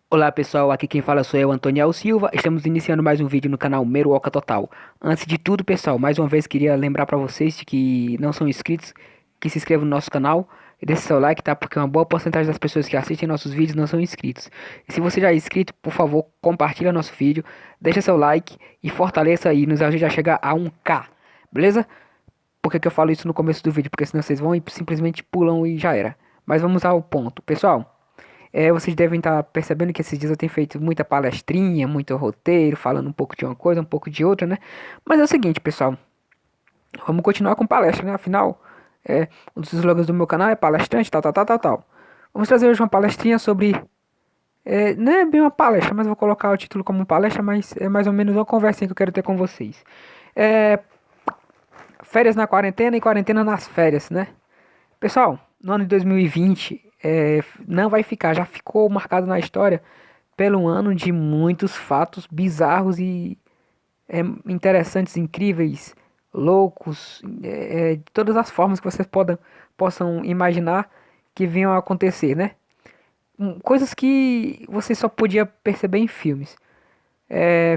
Olá pessoal, aqui quem fala sou eu, Antoniel Silva. Estamos iniciando mais um vídeo no canal Meruoca Total. Antes de tudo, pessoal, mais uma vez queria lembrar para vocês de que não são inscritos, que se inscrevam no nosso canal e deixe seu like, tá? Porque uma boa porcentagem das pessoas que assistem nossos vídeos não são inscritos. E se você já é inscrito, por favor, compartilha nosso vídeo, deixa seu like e fortaleça aí, nos ajude a chegar a 1K, beleza? Por que que eu falo isso no começo do vídeo? Porque senão vocês vão e simplesmente pulam e já era. Mas vamos ao ponto, pessoal. Vocês devem estar percebendo que esses dias eu tenho feito muita palestrinha, muito roteiro, falando um pouco de uma coisa, um pouco de outra, né? Mas é o seguinte, pessoal, vamos continuar com palestra, né? Afinal, um dos slogans do meu canal é palestrante, tal, tal, tal, tal, tal. Vamos trazer hoje uma palestrinha sobre. Não é bem uma palestra, mas vou colocar o título como palestra, mas é mais ou menos uma conversinha que eu quero ter com vocês. É, Férias na quarentena e quarentena nas férias, né? Pessoal, no ano de 2020 não vai ficar, já ficou marcado na história pelo ano de muitos fatos bizarros e interessantes, incríveis, loucos, de todas as formas que vocês possam imaginar que venham a acontecer, né? Coisas que você só podia perceber em filmes.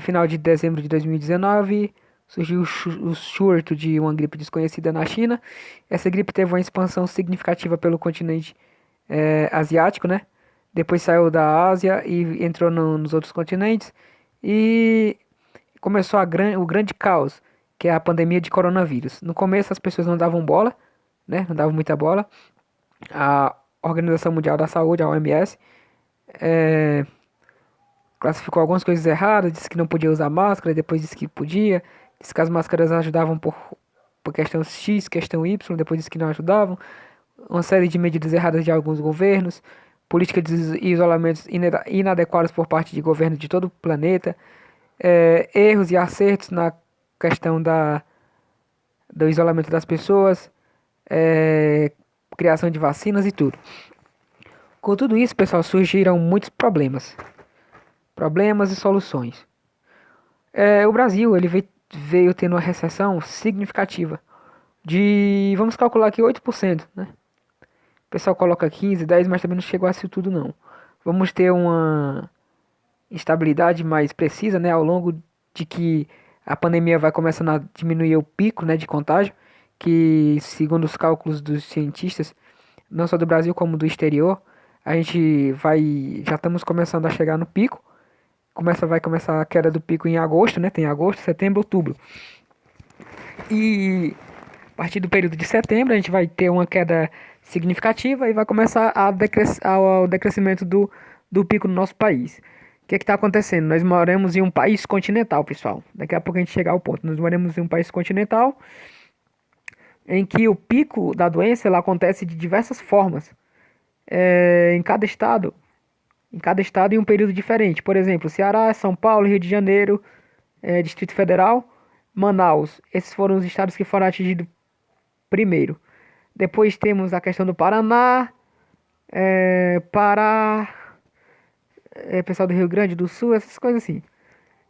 Final de dezembro de 2019, surgiu o surto de uma gripe desconhecida na China. Essa gripe teve uma expansão significativa pelo continente asiático, né? Depois saiu da Ásia e entrou nos outros continentes. E começou o grande caos, que é a pandemia de coronavírus. No começo as pessoas não davam bola, né? Não davam muita bola. A Organização Mundial da Saúde, a OMS, classificou algumas coisas erradas, disse que não podia usar máscara, depois disse que podia, disse que as máscaras ajudavam por questão X, questão Y, depois disse que não ajudavam, uma série de medidas erradas de alguns governos, políticas de isolamentos inadequadas por parte de governos de todo o planeta, erros e acertos na questão do isolamento das pessoas, criação de vacinas e tudo. Com tudo isso, pessoal, surgiram muitos problemas e soluções. O Brasil ele veio tendo uma recessão significativa de, vamos calcular aqui, 8%, né? O pessoal coloca 15, 10, mas também não chegou a isso tudo não. Vamos ter uma estabilidade mais precisa, né, ao longo de que a pandemia vai começando a diminuir o pico, né, de contágio, que segundo os cálculos dos cientistas, não só do Brasil como do exterior, já estamos começando a chegar no pico. Vai começar a queda do pico em agosto, né? Tem agosto, setembro, outubro. E a partir do período de setembro a gente vai ter uma queda significativa e vai começar o decrescimento do pico no nosso país. O que está acontecendo? Nós moramos em um país continental, pessoal. Daqui a pouco a gente chega ao ponto. Nós moramos em um país continental em que o pico da doença ela acontece de diversas formas. Em cada estado, em um período diferente. Por exemplo, Ceará, São Paulo, Rio de Janeiro, Distrito Federal, Manaus. Esses foram os estados que foram atingidos primeiro. Depois temos a questão do Paraná, Pará, pessoal do Rio Grande do Sul, essas coisas assim.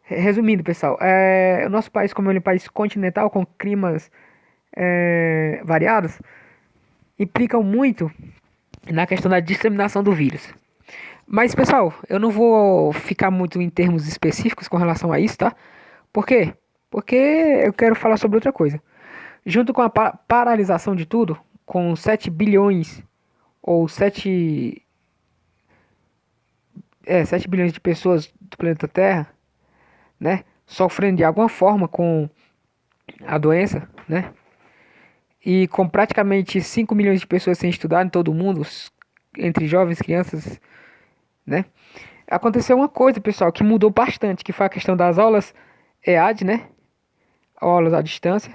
Resumindo, pessoal, o nosso país, como é um país continental com climas variados, implicam muito na questão da disseminação do vírus. Mas, pessoal, eu não vou ficar muito em termos específicos com relação a isso, tá? Por quê? Porque eu quero falar sobre outra coisa. Junto com a paralisação de tudo, com 7 bilhões ou 7 bilhões de pessoas do planeta Terra, né, sofrendo de alguma forma com a doença, né? E com praticamente 5 milhões de pessoas sem estudar em todo o mundo, entre jovens, crianças, né? Aconteceu uma coisa, pessoal, que mudou bastante, que foi a questão das aulas EAD, né? Aulas à distância,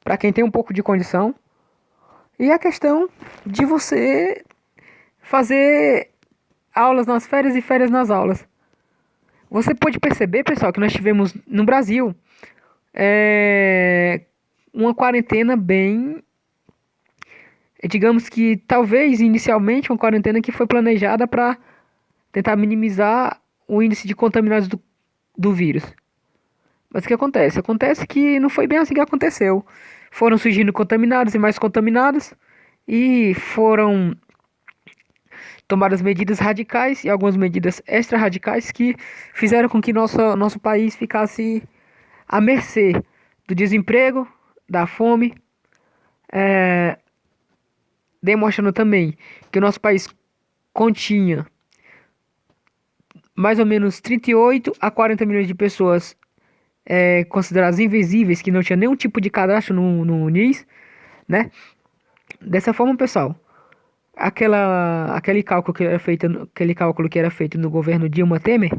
para quem tem um pouco de condição. E a questão de você fazer aulas nas férias e férias nas aulas. Você pode perceber, pessoal, que nós tivemos no Brasil uma quarentena bem, digamos que talvez inicialmente uma quarentena que foi planejada para tentar minimizar o índice de contaminados do vírus. Mas o que acontece? Acontece que não foi bem assim que aconteceu. Foram surgindo contaminados e mais contaminados e foram tomaram as medidas radicais e algumas medidas extra-radicais que fizeram com que nosso país ficasse à mercê do desemprego, da fome, demonstrando também que o nosso país continha mais ou menos 38 a 40 milhões de pessoas consideradas invisíveis, que não tinha nenhum tipo de cadastro no NIS, né? Dessa forma, pessoal, aquele cálculo que era feito no governo Dilma Temer,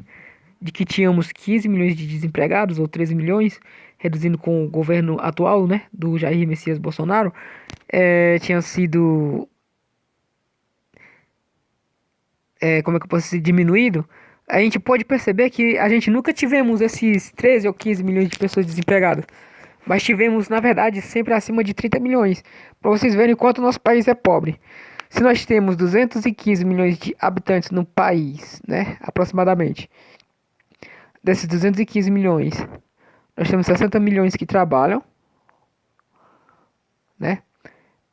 de que tínhamos 15 milhões de desempregados ou 13 milhões, reduzindo com o governo atual, né, do Jair Messias Bolsonaro, tinha sido, como é que eu posso dizer, diminuído. A gente pode perceber que a gente nunca tivemos esses 13 ou 15 milhões de pessoas desempregadas, mas tivemos, na verdade, sempre acima de 30 milhões, para vocês verem o quanto o nosso país é pobre. Se nós temos 215 milhões de habitantes no país, né, aproximadamente, desses 215 milhões, nós temos 60 milhões que trabalham, né?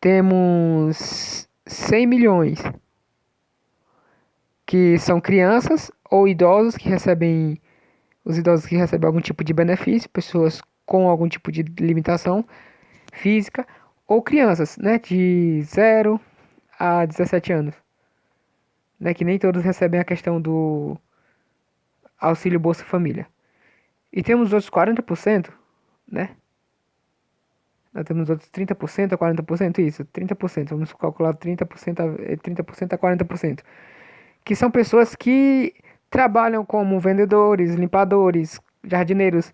Temos 100 milhões que são crianças ou idosos que recebem, os idosos que recebem algum tipo de benefício, pessoas com algum tipo de limitação física, ou crianças, né, de 0 a 17 anos, né, que nem todos recebem a questão do auxílio Bolsa Família. E temos os outros 40%, né? Nós temos outros 30% a 40%, isso, 30%, vamos calcular 30% a 40%, que são pessoas que trabalham como vendedores, limpadores, jardineiros,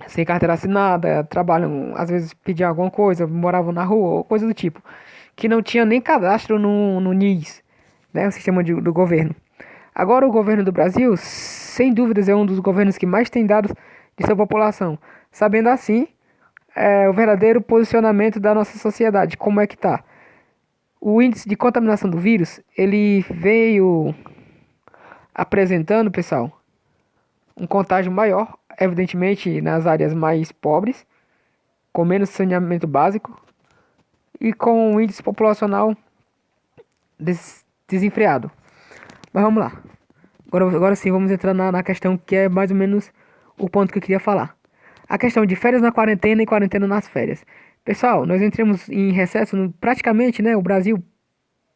sem carteira assinada, trabalham, às vezes pediam alguma coisa, moravam na rua, ou coisa do tipo, que não tinha nem cadastro no NIS, né, o sistema do governo. Agora o governo do Brasil, sem dúvidas, é um dos governos que mais tem dados de sua população, sabendo assim o verdadeiro posicionamento da nossa sociedade, como é que tá. O índice de contaminação do vírus, ele veio apresentando, pessoal, um contágio maior, evidentemente nas áreas mais pobres, com menos saneamento básico e com um índice populacional desenfreado. Mas vamos lá. Agora sim, vamos entrar na questão que é mais ou menos o ponto que eu queria falar. A questão de férias na quarentena e quarentena nas férias. Pessoal, nós entramos em recesso praticamente, né? O Brasil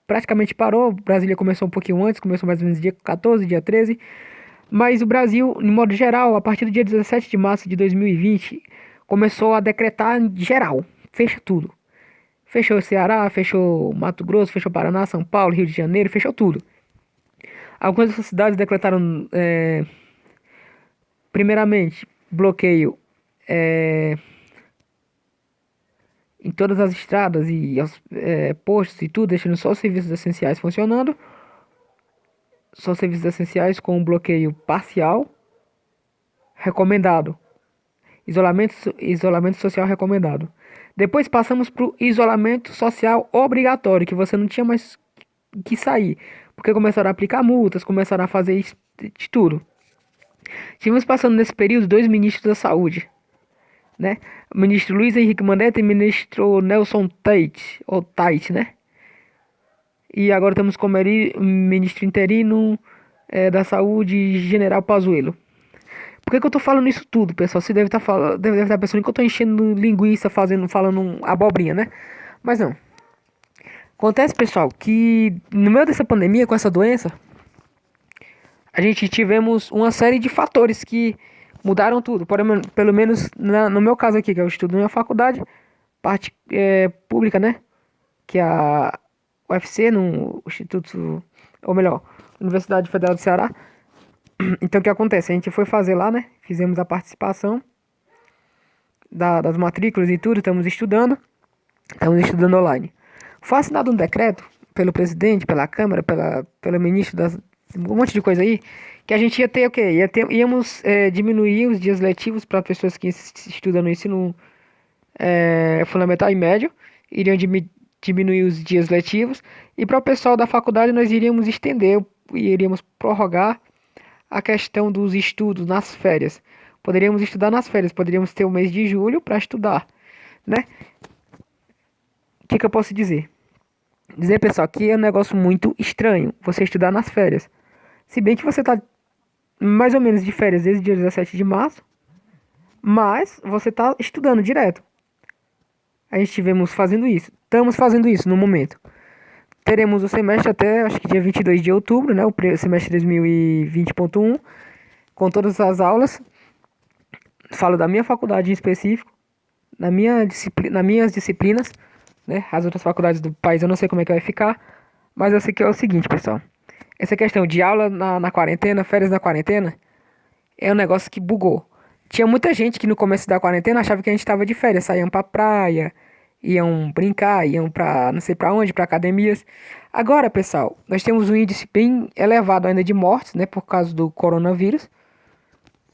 praticamente parou. Brasília começou um pouquinho antes, começou mais ou menos dia 14, dia 13. Mas o Brasil, de modo geral, a partir do dia 17 de março de 2020, começou a decretar geral. Fecha tudo. Fechou Ceará, fechou Mato Grosso, fechou Paraná, São Paulo, Rio de Janeiro, fechou tudo. Algumas dessas cidades decretaram, primeiramente, bloqueio em todas as estradas e postos e tudo, deixando só os serviços essenciais funcionando. Só serviços essenciais com um bloqueio parcial recomendado. Isolamento social recomendado. Depois passamos para o isolamento social obrigatório, que você não tinha mais que sair, porque começaram a aplicar multas, começaram a fazer de tudo. Tivemos passando nesse período dois ministros da saúde, né? O ministro Luiz Henrique Mandetta e o ministro Nelson Tate, ou Tate, né? E agora temos como ministro interino da saúde, General Pazuello. Por que eu tô falando isso tudo, pessoal? Você deve estar pensando que eu tô enchendo linguiça, falando abobrinha, né? Mas não. Acontece, pessoal, que no meio dessa pandemia, com essa doença, a gente tivemos uma série de fatores que mudaram tudo. Pelo menos no meu caso aqui, que eu estudo na minha faculdade, parte pública, né? Que é a UFC, no Instituto, ou melhor, Universidade Federal do Ceará. Então o que acontece? A gente foi fazer lá, né? Fizemos a participação das matrículas e tudo, estamos estudando online. Foi assinado um decreto pelo presidente, pela Câmara, pelo ministro, um monte de coisa aí, que a gente ia ter o quê? Íamos diminuir os dias letivos para pessoas que estudam no ensino fundamental e médio, iriam diminuir os dias letivos, e para o pessoal da faculdade nós iríamos estender e iríamos prorrogar a questão dos estudos nas férias. Poderíamos estudar nas férias, poderíamos ter o mês de julho para estudar, né? O que eu posso dizer? Dizer, pessoal, que é um negócio muito estranho você estudar nas férias. Se bem que você tá mais ou menos de férias desde o dia 17 de março, mas você tá estudando direto. A gente estivemos fazendo isso. Estamos fazendo isso no momento. Teremos o semestre até, acho que dia 22 de outubro, né? O semestre 2020.1, com todas as aulas. Falo da minha faculdade em específico, nas minhas disciplinas, né? As outras faculdades do país eu não sei como é que vai ficar, mas eu sei que é o seguinte, pessoal. Essa questão de aula na quarentena, férias na quarentena, é um negócio que bugou. Tinha muita gente que no começo da quarentena achava que a gente estava de férias, saíam pra praia, iam brincar, iam pra não sei pra onde, pra academias. Agora, pessoal, nós temos um índice bem elevado ainda de mortes, né, por causa do coronavírus,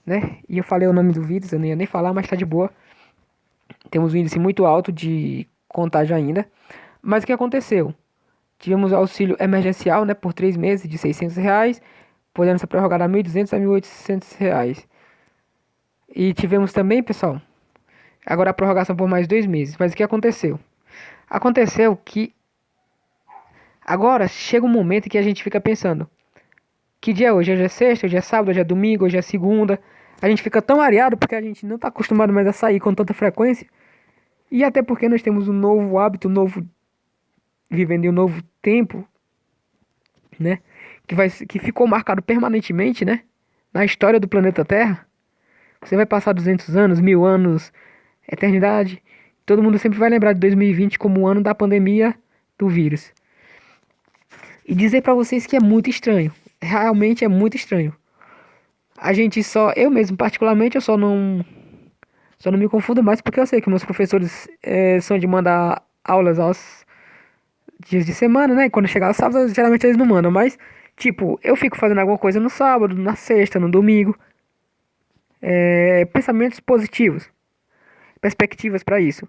né? E eu falei o nome do vírus, eu não ia nem falar, mas tá de boa. Temos um índice muito alto de contágio ainda. Mas o que aconteceu? Tivemos auxílio emergencial, né, por 3 meses de R$ 600, podendo ser prorrogado a 1.200 a R$ 1.800. E tivemos também, pessoal, agora a prorrogação por mais 2 meses. Mas o que aconteceu? Aconteceu que agora chega um momento que a gente fica pensando: que dia é hoje? Hoje é sexta, hoje é sábado, hoje é domingo, hoje é segunda. A gente fica tão areado porque a gente não está acostumado mais a sair com tanta frequência. E até porque nós temos um novo hábito, vivendo em um novo tempo, né? Que ficou marcado permanentemente, né? Na história do planeta Terra. Você vai passar 200 anos, 1.000 anos, eternidade. Todo mundo sempre vai lembrar de 2020 como o ano da pandemia do vírus. E dizer pra vocês que é muito estranho. Realmente é muito estranho. A gente só, eu mesmo particularmente, eu só não me confundo mais porque eu sei que meus professores são de mandar aulas aos dias de semana, né? E quando chegar o sábado, geralmente eles não mandam, mas tipo, eu fico fazendo alguma coisa no sábado, na sexta, no domingo. Pensamentos positivos, perspectivas para isso.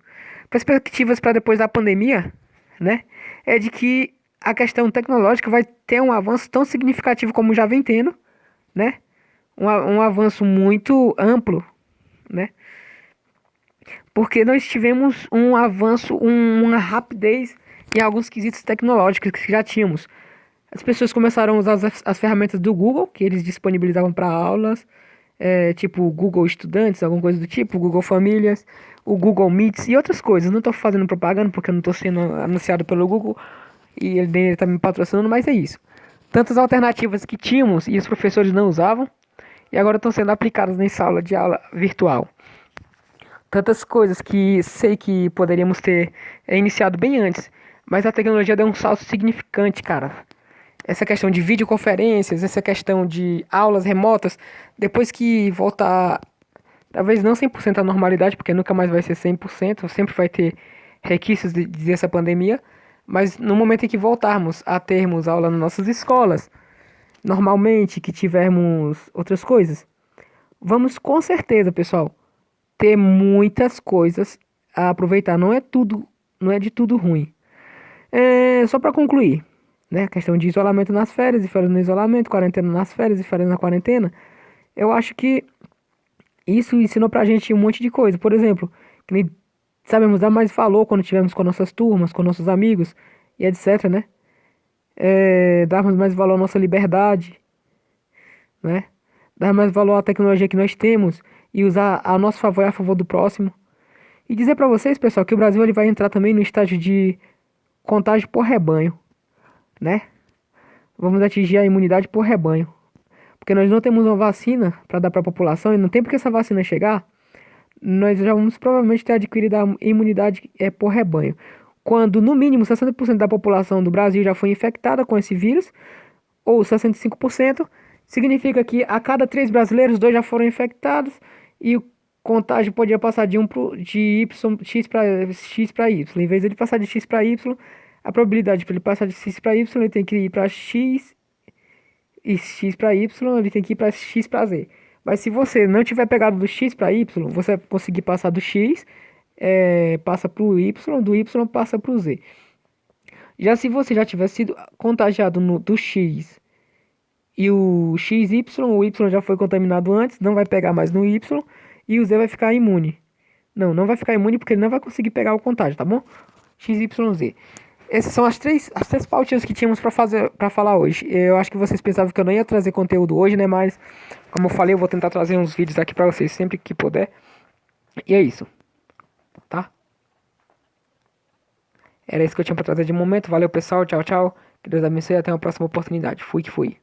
Perspectivas para depois da pandemia, né? É de que a questão tecnológica vai ter um avanço tão significativo como já vem tendo, né? Um avanço muito amplo, né? Porque nós tivemos um avanço, uma rapidez em alguns quesitos tecnológicos que já tínhamos. As pessoas começaram a usar as ferramentas do Google, que eles disponibilizavam para aulas, tipo o Google Estudantes, alguma coisa do tipo, o Google Famílias, o Google Meets e outras coisas. Não estou fazendo propaganda porque eu não estou sendo anunciado pelo Google e ele está me patrocinando, mas é isso. Tantas alternativas que tínhamos e os professores não usavam e agora estão sendo aplicadas nessa aula de aula virtual. Tantas coisas que sei que poderíamos ter iniciado bem antes, mas a tecnologia deu um salto significante, cara. Essa questão de videoconferências, essa questão de aulas remotas, depois que voltar, talvez não 100% à normalidade, porque nunca mais vai ser 100%, sempre vai ter requisitos dessa pandemia, mas no momento em que voltarmos a termos aula nas nossas escolas, normalmente, que tivermos outras coisas, vamos com certeza, pessoal, ter muitas coisas a aproveitar. Não é tudo, não é de tudo ruim. Só para concluir, né? A questão de isolamento nas férias e férias no isolamento, quarentena nas férias e férias na quarentena. Eu acho que isso ensinou pra gente um monte de coisa. Por exemplo, que nem sabemos dar mais valor quando estivermos com nossas turmas, com nossos amigos e etc, né? Darmos mais valor à nossa liberdade, né? Dar mais valor à tecnologia que nós temos e usar a nosso favor e a favor do próximo. E dizer pra vocês, pessoal, que o Brasil ele vai entrar também no estágio de contágio por rebanho, né? Vamos atingir a imunidade por rebanho. Porque nós não temos uma vacina para dar para a população e no tempo que essa vacina chegar, nós já vamos provavelmente ter adquirido a imunidade por rebanho. Quando no mínimo 60% da população do Brasil já foi infectada com esse vírus, ou 65%, significa que a cada 3 brasileiros, 2 já foram infectados e o contágio podia passar de X para Y. Em vez de ele passar de X para Y, a probabilidade para ele passar de X para Y, ele tem que ir para X e X para Y, ele tem que ir para X para Z. Mas se você não tiver pegado do X para Y, você vai conseguir passar do X, passa para o Y, do Y passa para o Z. Já se você já tiver sido contagiado do X e o XY, o Y já foi contaminado antes, não vai pegar mais no Y e o Z vai ficar imune. Não vai ficar imune porque ele não vai conseguir pegar o contágio, tá bom? XYZ. Essas são as três pautinhas que tínhamos pra fazer, para falar hoje. Eu acho que vocês pensavam que eu não ia trazer conteúdo hoje, né? Mas, como eu falei, eu vou tentar trazer uns vídeos aqui pra vocês sempre que puder. E é isso, tá? Era isso que eu tinha pra trazer de momento. Valeu, pessoal. Tchau, tchau. Que Deus abençoe e até uma próxima oportunidade. Fui que fui.